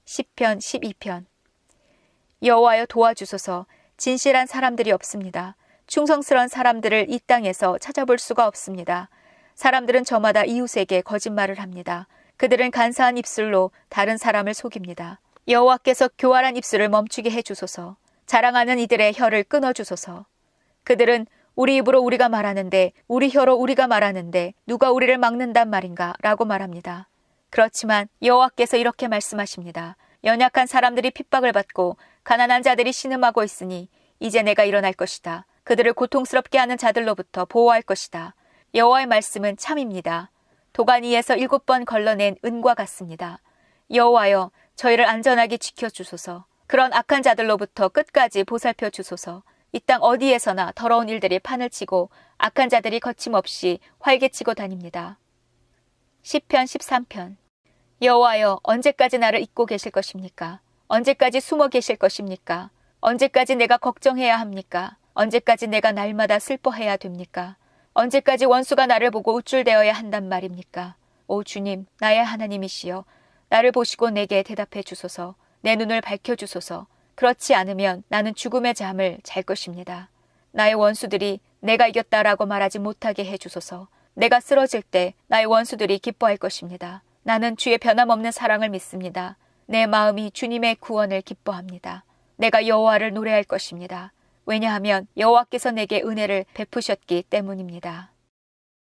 [SPEAKER 1] 시편 12편. 여호와여 도와주소서. 진실한 사람들이 없습니다. 충성스러운 사람들을 이 땅에서 찾아볼 수가 없습니다. 사람들은 저마다 이웃에게 거짓말을 합니다. 그들은 간사한 입술로 다른 사람을 속입니다. 여호와께서 교활한 입술을 멈추게 해주소서. 자랑하는 이들의 혀를 끊어주소서. 그들은 우리 입으로 우리가 말하는데 우리 혀로 우리가 말하는데 누가 우리를 막는단 말인가 라고 말합니다. 그렇지만 여호와께서 이렇게 말씀하십니다. 연약한 사람들이 핍박을 받고 가난한 자들이 신음하고 있으니 이제 내가 일어날 것이다. 그들을 고통스럽게 하는 자들로부터 보호할 것이다. 여호와의 말씀은 참입니다. 도가니에서 7번 걸러낸 은과 같습니다. 여호와여 저희를 안전하게 지켜주소서. 그런 악한 자들로부터 끝까지 보살펴 주소서. 이 땅 어디에서나 더러운 일들이 판을 치고 악한 자들이 거침없이 활개치고 다닙니다. 시편 13편. 여호와여 언제까지 나를 잊고 계실 것입니까? 언제까지 숨어 계실 것입니까? 언제까지 내가 걱정해야 합니까? 언제까지 내가 날마다 슬퍼해야 됩니까? 언제까지 원수가 나를 보고 우쭐대어야 한단 말입니까? 오 주님, 나의 하나님이시여, 나를 보시고 내게 대답해 주소서. 내 눈을 밝혀주소서. 그렇지 않으면 나는 죽음의 잠을 잘 것입니다. 나의 원수들이 내가 이겼다라고 말하지 못하게 해주소서. 내가 쓰러질 때 나의 원수들이 기뻐할 것입니다. 나는 주의 변함없는 사랑을 믿습니다. 내 마음이 주님의 구원을 기뻐합니다. 내가 여호와를 노래할 것입니다. 왜냐하면 여호와께서 내게 은혜를 베푸셨기 때문입니다.